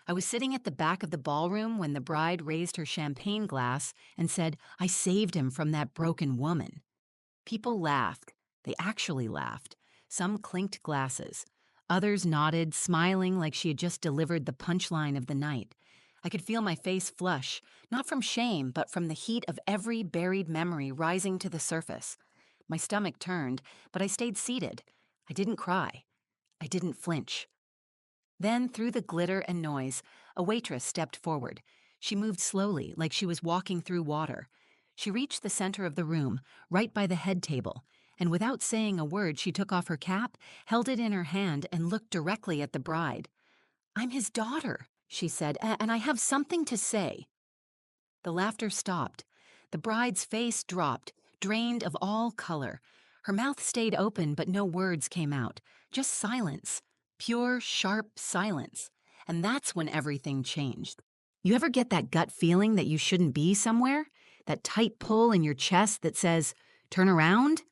I was sitting at the back of the ballroom when the bride raised her champagne glass and said, "I saved him from that broken woman." People laughed. They actually laughed. Some clinked glasses. Others nodded, smiling like she had just delivered the punchline of the night. I could feel my face flush, not from shame, but from the heat of every buried memory rising to the surface. My stomach turned, but I stayed seated. I didn't cry. I didn't flinch. Then, through the glitter and noise, a waitress stepped forward. She moved slowly, like she was walking through water. She reached the center of the room, right by the head table, and without saying a word, she took off her cap, held it in her hand, and looked directly at the bride. "I'm his daughter," she said, "and I have something to say." The laughter stopped. The bride's face dropped, drained of all color. Her mouth stayed open, but no words came out. Just silence. Pure, sharp silence. And that's when everything changed. You ever get that gut feeling that you shouldn't be somewhere? That tight pull in your chest that says, "Turn around"?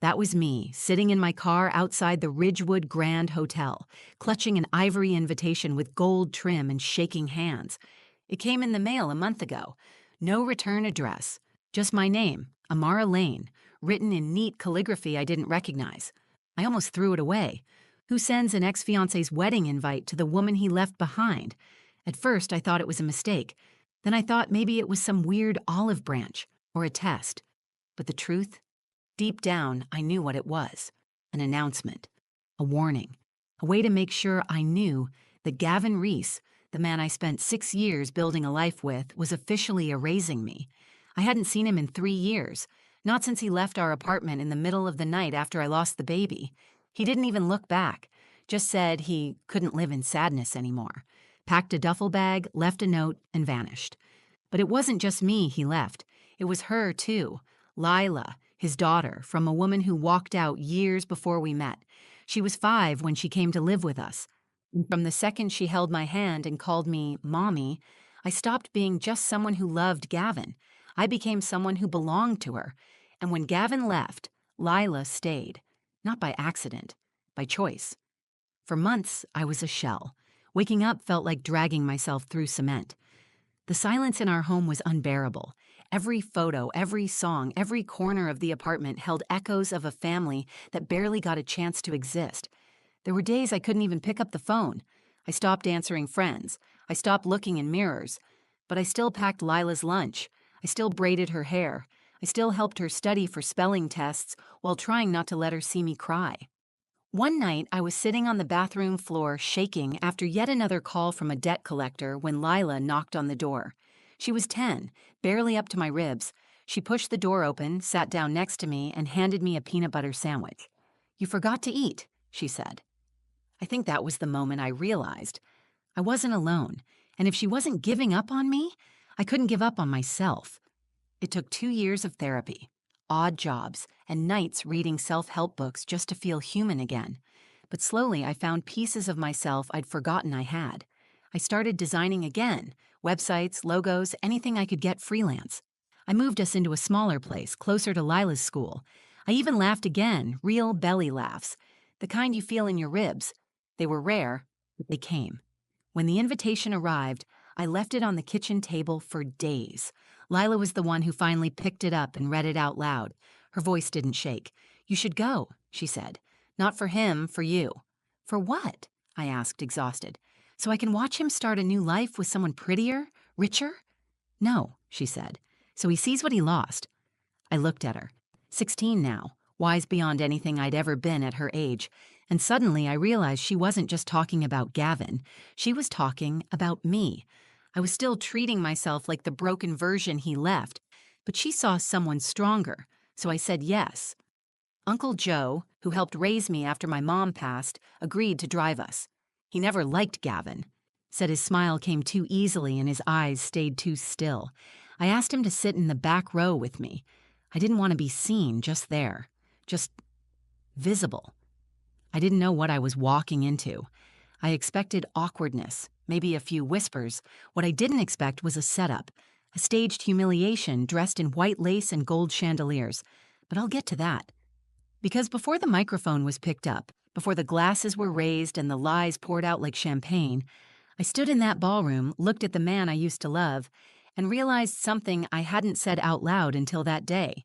That was me, sitting in my car outside the Ridgewood Grand Hotel, clutching an ivory invitation with gold trim and shaking hands. It came in the mail a month ago. No return address. Just my name, Amara Lane, written in neat calligraphy I didn't recognize. I almost threw it away. Who sends an ex-fiance's wedding invite to the woman he left behind? At first, I thought it was a mistake. Then I thought maybe it was some weird olive branch or a test. But the truth? Deep down, I knew what it was. An announcement. A warning. A way to make sure I knew that Gavin Reese, the man I spent 6 years building a life with, was officially erasing me. I hadn't seen him in 3 years, not since he left our apartment in the middle of the night after I lost the baby. He didn't even look back, just said he couldn't live in sadness anymore. Packed a duffel bag, left a note, and vanished. But it wasn't just me he left. It was her, too. Lila, his daughter, from a woman who walked out years before we met. She was 5 when she came to live with us. From the second she held my hand and called me Mommy, I stopped being just someone who loved Gavin. I became someone who belonged to her. And when Gavin left, Lila stayed. Not by accident, by choice. For months, I was a shell. Waking up felt like dragging myself through cement. The silence in our home was unbearable. Every photo, every song, every corner of the apartment held echoes of a family that barely got a chance to exist. There were days I couldn't even pick up the phone. I stopped answering friends. I stopped looking in mirrors. But I still packed Lila's lunch. I still braided her hair. I still helped her study for spelling tests while trying not to let her see me cry. One night, I was sitting on the bathroom floor shaking after yet another call from a debt collector when Lila knocked on the door. She was 10, barely up to my ribs. She pushed the door open, sat down next to me, and handed me a peanut butter sandwich. "You forgot to eat," she said. I think that was the moment I realized I wasn't alone, and if she wasn't giving up on me, I couldn't give up on myself. It took 2 years of therapy, odd jobs, and nights reading self-help books just to feel human again. But slowly I found pieces of myself I'd forgotten I had. I started designing again, websites, logos, anything I could get freelance. I moved us into a smaller place, closer to Lila's school. I even laughed again, real belly laughs, the kind you feel in your ribs. They were rare, but they came. When the invitation arrived, I left it on the kitchen table for days. Lila was the one who finally picked it up and read it out loud. Her voice didn't shake. "You should go," she said. "Not for him, for you." "For what?" I asked, exhausted. "So I can watch him start a new life with someone prettier, richer?" "No," she said. "So he sees what he lost." I looked at her. 16 now, wise beyond anything I'd ever been at her age. And suddenly I realized she wasn't just talking about Gavin. She was talking about me. I was still treating myself like the broken version he left, but she saw someone stronger, so I said yes. Uncle Joe, who helped raise me after my mom passed, agreed to drive us. He never liked Gavin. Said his smile came too easily and his eyes stayed too still. I asked him to sit in the back row with me. I didn't want to be seen, just there. Just visible. I didn't know what I was walking into. I expected awkwardness, maybe a few whispers. What I didn't expect was a setup, a staged humiliation dressed in white lace and gold chandeliers. But I'll get to that. Because before the microphone was picked up, before the glasses were raised and the lies poured out like champagne, I I stood in that ballroom, looked at the man I used to love, and realized something I hadn't said out loud until that day.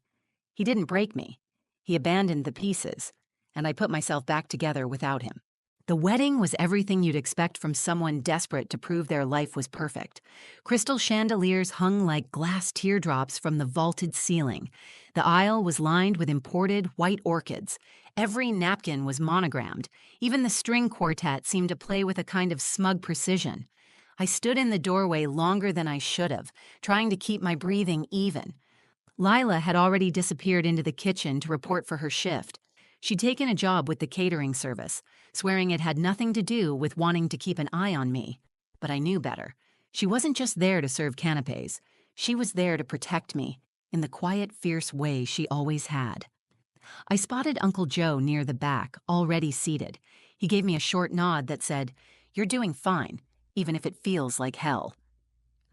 He didn't break me. He abandoned the pieces, and I put myself back together without him. The wedding was everything you'd expect from someone desperate to prove their life was perfect. Crystal chandeliers hung like glass teardrops from the vaulted ceiling. The aisle was lined with imported white orchids. Every napkin was monogrammed. Even the string quartet seemed to play with a kind of smug precision. I stood in the doorway longer than I should have, trying to keep my breathing even. Lila had already disappeared into the kitchen to report for her shift. She'd taken a job with the catering service, swearing it had nothing to do with wanting to keep an eye on me. But I knew better. She wasn't just there to serve canapes. She was there to protect me, in the quiet, fierce way she always had. I spotted Uncle Joe near the back, already seated. He gave me a short nod that said, "You're doing fine, even if it feels like hell."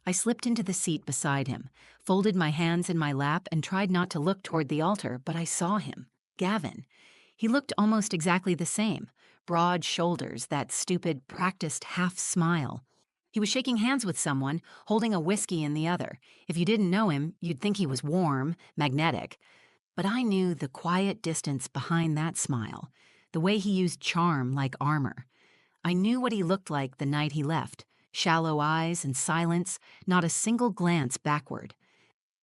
I slipped into the seat beside him, folded my hands in my lap, and tried not to look toward the altar, but I saw him, Gavin. He looked almost exactly the same, broad shoulders, that stupid, practiced half smile. He was shaking hands with someone, holding a whiskey in the other. If you didn't know him, you'd think he was warm, magnetic. But I knew the quiet distance behind that smile, the way he used charm like armor. I knew what he looked like the night he left. Shallow eyes and silence, not a single glance backward.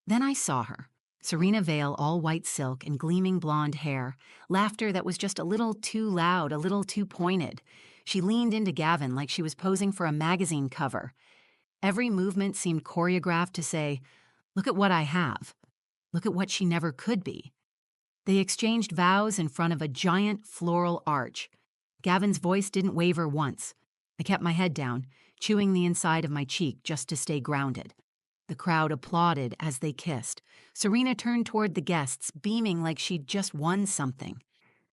Then I saw her. Serena Vale, all white silk and gleaming blonde hair, laughter that was just a little too loud, a little too pointed. She leaned into Gavin like she was posing for a magazine cover. Every movement seemed choreographed to say, "Look at what I have. Look at what she never could be." They exchanged vows in front of a giant floral arch. Gavin's voice didn't waver once. I kept my head down, chewing the inside of my cheek just to stay grounded. The crowd applauded as they kissed. Serena turned toward the guests, beaming like she'd just won something.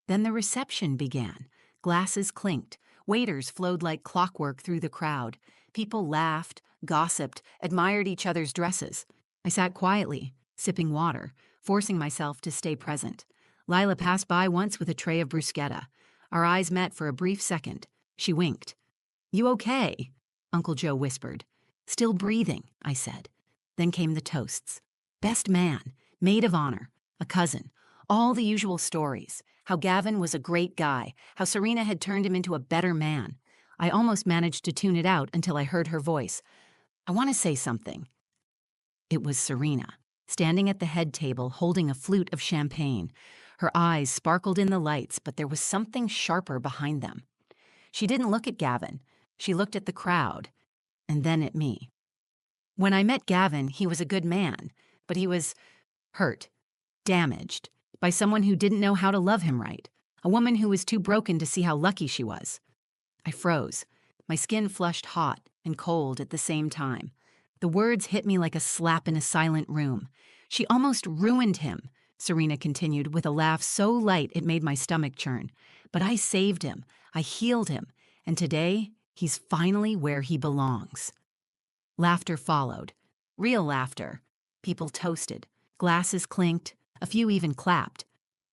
Then the reception began. Glasses clinked. Waiters flowed like clockwork through the crowd. People laughed, gossiped, admired each other's dresses. I sat quietly, sipping water, forcing myself to stay present. Lila passed by once with a tray of bruschetta. Our eyes met for a brief second. She winked. "You okay?" Uncle Joe whispered. "Still breathing," I said. Then came the toasts. Best man, maid of honor, a cousin, all the usual stories. How Gavin was a great guy, how Serena had turned him into a better man. I almost managed to tune it out until I heard her voice. "I want to say something." It was Serena, standing at the head table holding a flute of champagne. Her eyes sparkled in the lights, but there was something sharper behind them. She didn't look at Gavin. She looked at the crowd, and then at me. When I met Gavin, he was a good man, but he was hurt, damaged, by someone who didn't know how to love him right, a woman who was too broken to see how lucky she was. I froze. My skin flushed hot and cold at the same time. The words hit me like a slap in a silent room. "She almost ruined him," Serena continued with a laugh so light it made my stomach churn. "But I saved him. I healed him. And today, he's finally where he belongs." Laughter followed. Real laughter. People toasted. Glasses clinked. A few even clapped.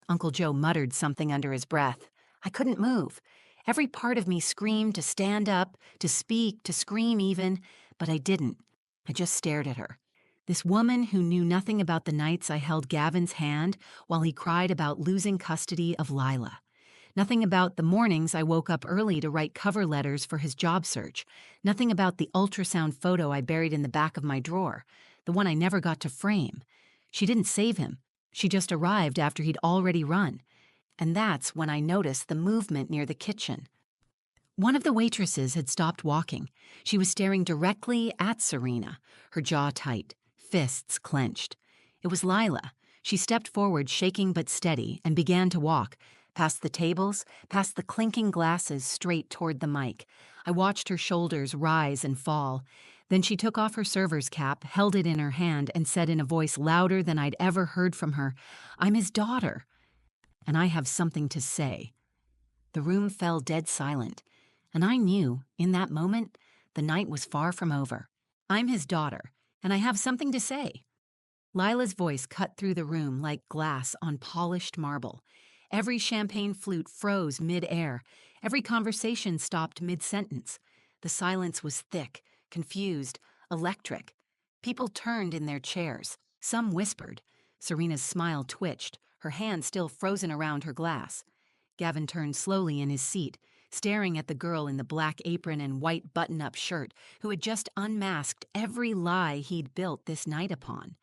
Uncle Joe muttered something under his breath. I couldn't move. Every part of me screamed to stand up, to speak, to scream even, but I didn't. I just stared at her. This woman who knew nothing about the nights I held Gavin's hand while he cried about losing custody of Lila. Nothing about the mornings I woke up early to write cover letters for his job search. Nothing about the ultrasound photo I buried in the back of my drawer, the one I never got to frame. She didn't save him. She just arrived after he'd already run. And that's when I noticed the movement near the kitchen. One of the waitresses had stopped walking. She was staring directly at Serena, her jaw tight, fists clenched. It was Lila. She stepped forward, shaking but steady, and began to walk, past the tables, past the clinking glasses, straight toward the mic. I watched her shoulders rise and fall. Then she took off her server's cap, held it in her hand, and said in a voice louder than I'd ever heard from her, "I'm his daughter, and I have something to say." The room fell dead silent, and I knew, in that moment, the night was far from over. "I'm his daughter, and I have something to say." Lila's voice cut through the room like glass on polished marble. Every champagne flute froze mid-air. Every conversation stopped mid-sentence. The silence was thick, confused, electric. People turned in their chairs. Some whispered. Serena's smile twitched, her hand still frozen around her glass. Gavin turned slowly in his seat, staring at the girl in the black apron and white button-up shirt who had just unmasked every lie he'd built this night upon.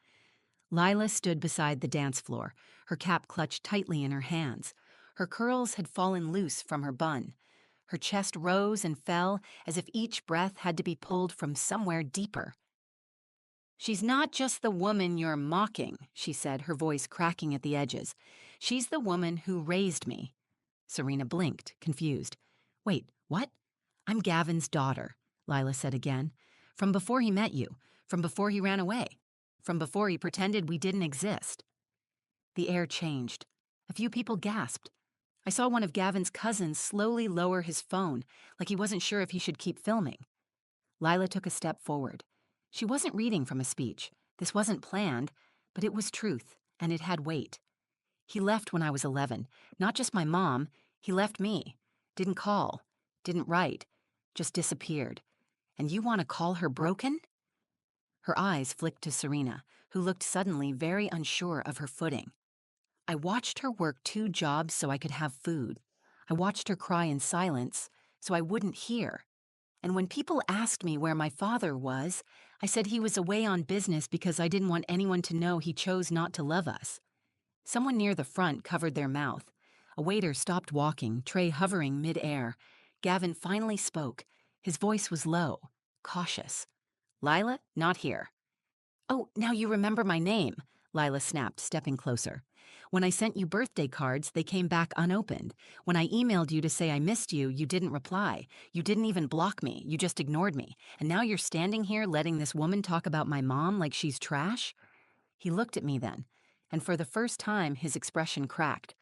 Lila stood beside the dance floor, her cap clutched tightly in her hands. Her curls had fallen loose from her bun. Her chest rose and fell as if each breath had to be pulled from somewhere deeper. "She's not just the woman you're mocking," she said, her voice cracking at the edges. "She's the woman who raised me." Serena blinked, confused. "Wait, what?" "I'm Gavin's daughter," Lila said again. "From before he met you, from before he ran away, from before he pretended we didn't exist." The air changed. A few people gasped. I saw one of Gavin's cousins slowly lower his phone, like he wasn't sure if he should keep filming. Lila took a step forward. She wasn't reading from a speech. This wasn't planned, but it was truth, and it had weight. "He left when I was 11. Not just my mom. He left me. Didn't call. Didn't write. Just disappeared. And you want to call her broken?" Her eyes flicked to Serena, who looked suddenly very unsure of her footing. "I watched her work 2 jobs so I could have food. I watched her cry in silence so I wouldn't hear. And when people asked me where my father was, I said he was away on business because I didn't want anyone to know he chose not to love us." Someone near the front covered their mouth. A waiter stopped walking, tray hovering mid-air. Gavin finally spoke. His voice was low, cautious. "Lila, not here." "Oh, now you remember my name," Lila snapped, stepping closer. "When I sent you birthday cards, they came back unopened. When I emailed you to say I missed you, you didn't reply. You didn't even block me. You just ignored me. And now you're standing here letting this woman talk about my mom like she's trash?" He looked at me then, and for the first time his expression cracked.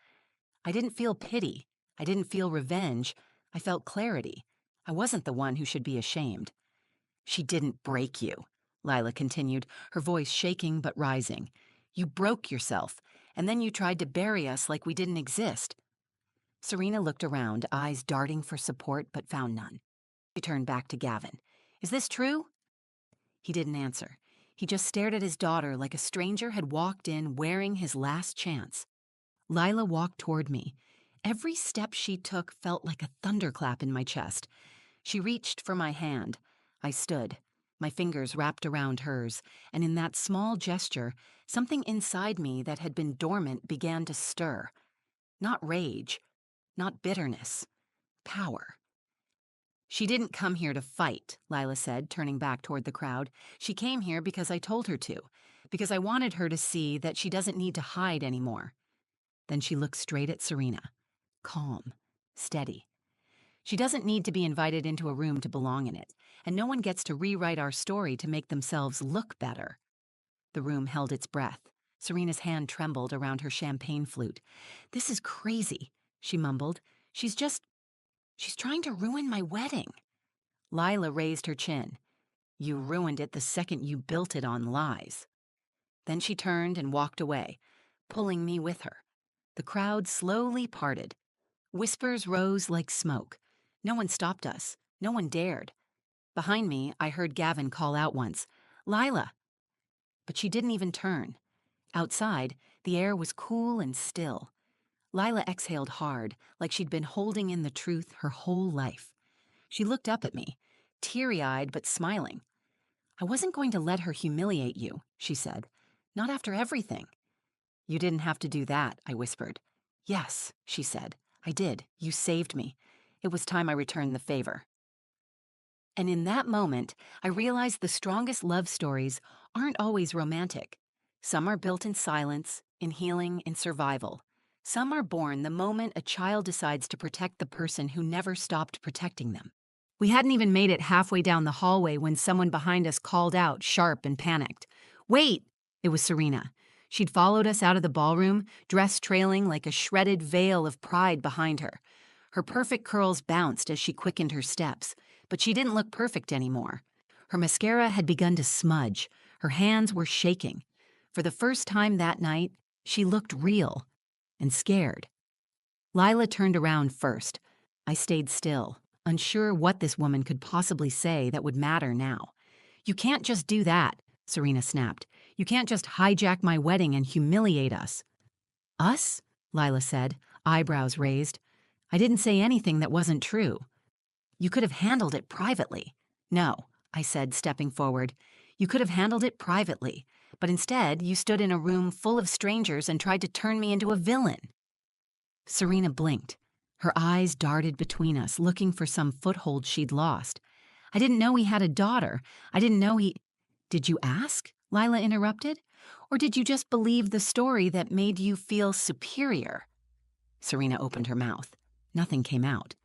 I didn't feel pity. I didn't feel revenge. I felt clarity. I wasn't the one who should be ashamed. "She didn't break you," Lila continued, her voice shaking but rising. "You broke yourself, and then you tried to bury us like we didn't exist." Serena looked around, eyes darting for support but found none. She turned back to Gavin. "Is this true?" He didn't answer. He just stared at his daughter like a stranger had walked in wearing his last chance. Lila walked toward me. Every step she took felt like a thunderclap in my chest. She reached for my hand. I stood, my fingers wrapped around hers, and in that small gesture, something inside me that had been dormant began to stir. Not rage, not bitterness, power. "She didn't come here to fight," Lila said, turning back toward the crowd. "She came here because I told her to, because I wanted her to see that she doesn't need to hide anymore." Then she looked straight at Serena, calm, steady. "She doesn't need to be invited into a room to belong in it, and no one gets to rewrite our story to make themselves look better." The room held its breath. Serena's hand trembled around her champagne flute. "This is crazy," she mumbled. She's trying to ruin my wedding." Lila raised her chin. "You ruined it the second you built it on lies." Then she turned and walked away, pulling me with her. The crowd slowly parted. Whispers rose like smoke. No one stopped us. No one dared. Behind me, I heard Gavin call out once, "Lila!" But she didn't even turn. Outside, the air was cool and still. Lila exhaled hard, like she'd been holding in the truth her whole life. She looked up at me, teary-eyed but smiling. "I wasn't going to let her humiliate you," she said. "Not after everything." "You didn't have to do that," I whispered. "Yes," she said. "I did. You saved me. It was time I returned the favor." And in that moment, I realized the strongest love stories aren't always romantic. Some are built in silence, in healing, in survival. Some are born the moment a child decides to protect the person who never stopped protecting them. We hadn't even made it halfway down the hallway when someone behind us called out, sharp and panicked. "Wait!" It was Serena. She'd followed us out of the ballroom, dress trailing like a shredded veil of pride behind her. Her perfect curls bounced as she quickened her steps, but she didn't look perfect anymore. Her mascara had begun to smudge. Her hands were shaking. For the first time that night, she looked real and scared. Lila turned around first. I stayed still, unsure what this woman could possibly say that would matter now. "You can't just do that," Serena snapped. "You can't just hijack my wedding and humiliate us." "Us?" Lila said, eyebrows raised. "I didn't say anything that wasn't true." "You could have handled it privately." "No," I said, stepping forward. "You could have handled it privately, but instead you stood in a room full of strangers and tried to turn me into a villain." Serena blinked. Her eyes darted between us, looking for some foothold she'd lost. "I didn't know he had a daughter. I didn't know he—" "Did you ask?" Lila interrupted. "Or did you just believe the story that made you feel superior?" Serena opened her mouth. Nothing came out.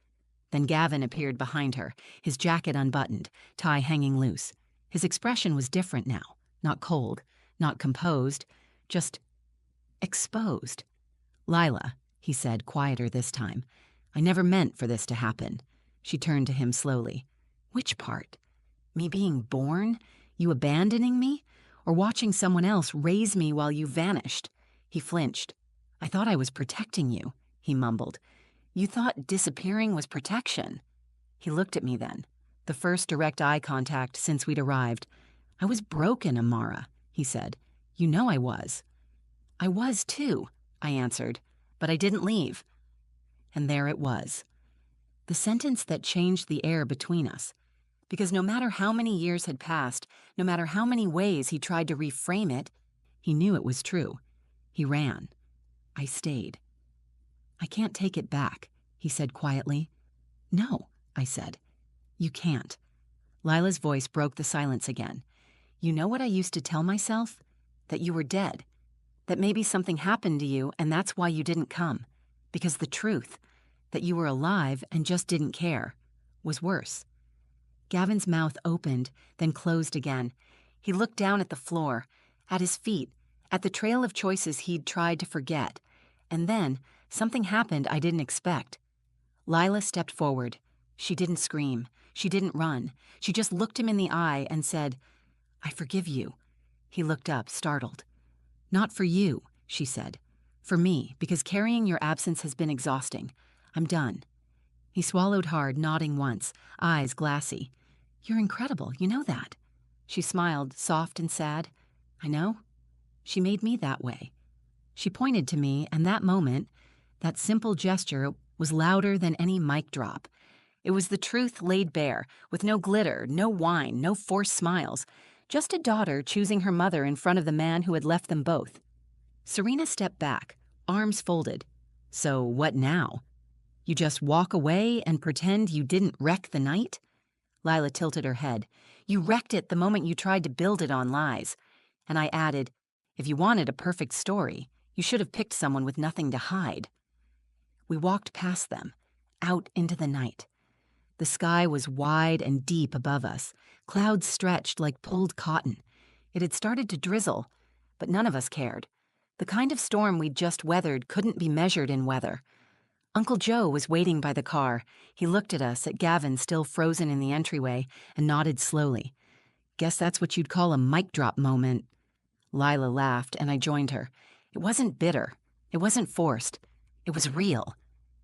Then Gavin appeared behind her, his jacket unbuttoned, tie hanging loose. His expression was different now, not cold, not composed, just exposed. "Lila," he said, quieter this time, "I never meant for this to happen." She turned to him slowly. "Which part? Me being born? You abandoning me? Or watching someone else raise me while you vanished?" He flinched. "I thought I was protecting you," he mumbled. "You thought disappearing was protection." He looked at me then, the first direct eye contact since we'd arrived. "I was broken, Amara," he said. "You know I was." "I was too," I answered, "but I didn't leave." And there it was. The sentence that changed the air between us. Because no matter how many years had passed, no matter how many ways he tried to reframe it, he knew it was true. He ran. I stayed. "I can't take it back," he said quietly. "No," I said. "You can't." Lila's voice broke the silence again. "You know what I used to tell myself? That you were dead. That maybe something happened to you and that's why you didn't come. Because the truth, that you were alive and just didn't care, was worse." Gavin's mouth opened, then closed again. He looked down at the floor, at his feet, at the trail of choices he'd tried to forget. And then something happened I didn't expect. Lila stepped forward. She didn't scream. She didn't run. She just looked him in the eye and said, "I forgive you." He looked up, startled. "Not for you," she said. "For me, because carrying your absence has been exhausting. I'm done." He swallowed hard, nodding once, eyes glassy. "You're incredible, you know that." She smiled, soft and sad. "I know. She made me that way." She pointed to me, and that moment, that simple gesture, was louder than any mic drop. It was the truth laid bare, with no glitter, no whine, no forced smiles. Just a daughter choosing her mother in front of the man who had left them both. Serena stepped back, arms folded. "So what now? You just walk away and pretend you didn't wreck the night?" Lila tilted her head. "You wrecked it the moment you tried to build it on lies." And I added, "If you wanted a perfect story, you should have picked someone with nothing to hide." We walked past them, out into the night. The sky was wide and deep above us, clouds stretched like pulled cotton. It had started to drizzle, but none of us cared. The kind of storm we'd just weathered couldn't be measured in weather. Uncle Joe was waiting by the car. He looked at us, at Gavin still frozen in the entryway, and nodded slowly. "Guess that's what you'd call a mic drop moment." Lila laughed, and I joined her. It wasn't bitter. It wasn't forced. It was real.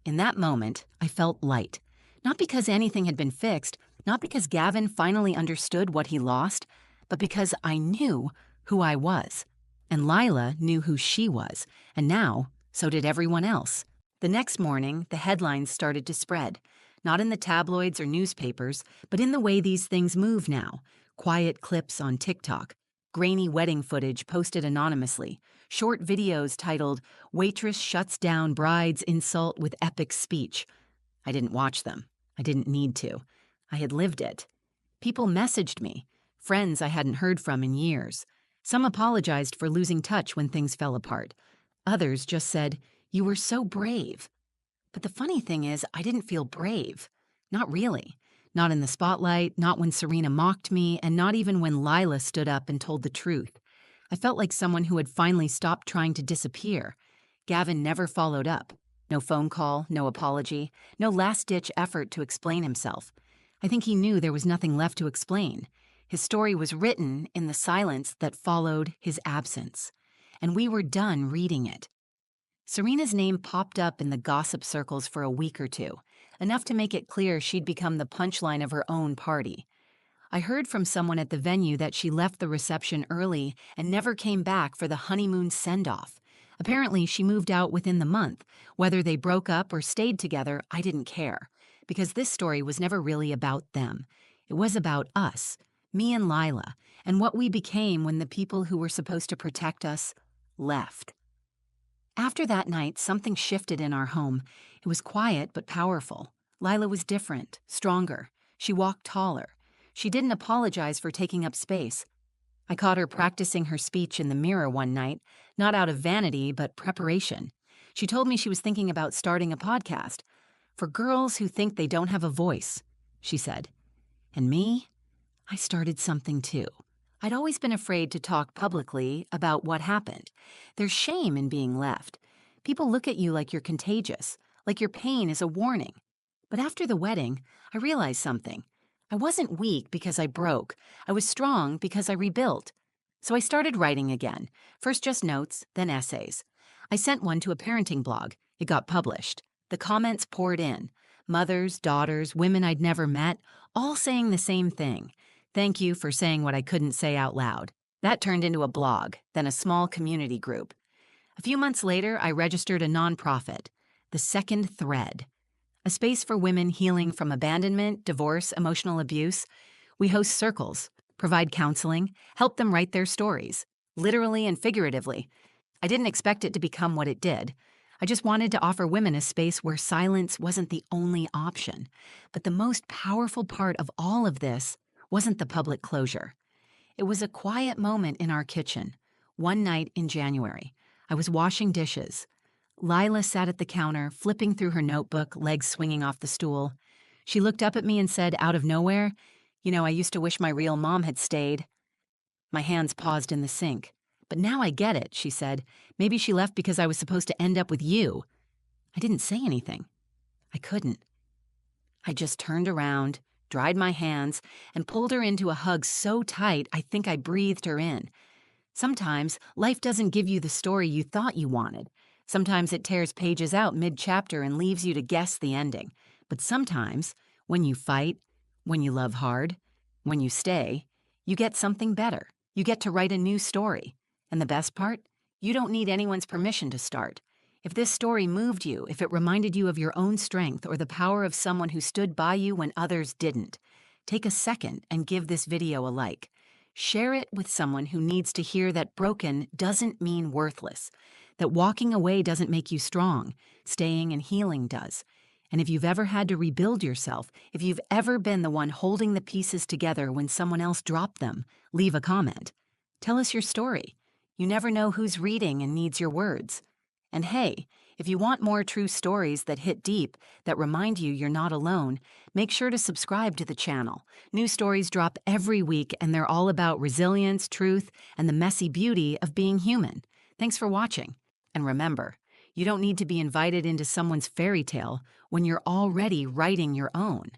In that moment, I felt light. Not because anything had been fixed, not because Gavin finally understood what he lost, but because I knew who I was. And Lila knew who she was, and now, so did everyone else. The next morning, the headlines started to spread. Not in the tabloids or newspapers, but in the way these things move now. Quiet clips on TikTok, grainy wedding footage posted anonymously, short videos titled, "Waitress Shuts Down Bride's Insult with Epic Speech." I didn't watch them. I didn't need to. I had lived it. People messaged me, friends I hadn't heard from in years. Some apologized for losing touch when things fell apart. Others just said, "You were so brave." But the funny thing is, I didn't feel brave. Not really. Not in the spotlight, not when Serena mocked me, and not even when Lila stood up and told the truth. I felt like someone who had finally stopped trying to disappear. Gavin never followed up. No phone call, no apology, no last-ditch effort to explain himself. I think he knew there was nothing left to explain. His story was written in the silence that followed his absence. And we were done reading it. Serena's name popped up in the gossip circles for a week or two. enough to make it clear she'd become the punchline of her own party. I heard from someone at the venue that she left the reception early and never came back for the honeymoon send-off. Apparently, she moved out within the month. Whether they broke up or stayed together, I didn't care, because this story was never really about them. It was about us, me and Lila, and what we became when the people who were supposed to protect us left. After that night, something shifted in our home. It was quiet but powerful. Lila was different, stronger. She walked taller. She didn't apologize for taking up space. I caught her practicing her speech in the mirror one night, not out of vanity, but preparation. She told me she was thinking about starting a podcast. For girls who think they don't have a voice, she said. And me? I started something too. I'd always been afraid to talk publicly about what happened. There's shame in being left. People look at you like you're contagious, like your pain is a warning. But after the wedding, I realized something. I wasn't weak because I broke. I was strong because I rebuilt. So I started writing again, first just notes, then essays. I sent one to a parenting blog. It got published. The comments poured in. Mothers, daughters, women I'd never met, all saying the same thing. Thank you for saying what I couldn't say out loud. That turned into a blog, then a small community group. A few months later, I registered a nonprofit, The Second Thread, a space for women healing from abandonment, divorce, emotional abuse. We host circles, provide counseling, help them write their stories, literally and figuratively. I didn't expect it to become what it did. I just wanted to offer women a space where silence wasn't the only option. But the most powerful part of all of this wasn't the public closure. It was a quiet moment in our kitchen. One night in January, I was washing dishes. Lila sat at the counter, flipping through her notebook, legs swinging off the stool. She looked up at me and said, out of nowhere, I used to wish my real mom had stayed. My hands paused in the sink. But now I get it, she said. Maybe she left because I was supposed to end up with you. I didn't say anything. I couldn't. I just turned around, dried my hands, and pulled her into a hug so tight I think I breathed her in. Sometimes life doesn't give you the story you thought you wanted. Sometimes it tears pages out mid-chapter and leaves you to guess the ending. But sometimes, when you fight, when you love hard, when you stay, you get something better. You get to write a new story. And the best part? You don't need anyone's permission to start. If this story moved you, if it reminded you of your own strength or the power of someone who stood by you when others didn't, take a second and give this video a like. Share it with someone who needs to hear that broken doesn't mean worthless, that walking away doesn't make you strong, staying and healing does. And if you've ever had to rebuild yourself, if you've ever been the one holding the pieces together when someone else dropped them, leave a comment. Tell us your story. You never know who's reading and needs your words. And hey, if you want more true stories that hit deep, that remind you you're not alone, make sure to subscribe to the channel. New stories drop every week, and they're all about resilience, truth, and the messy beauty of being human. Thanks for watching. And remember, you don't need to be invited into someone's fairy tale when you're already writing your own.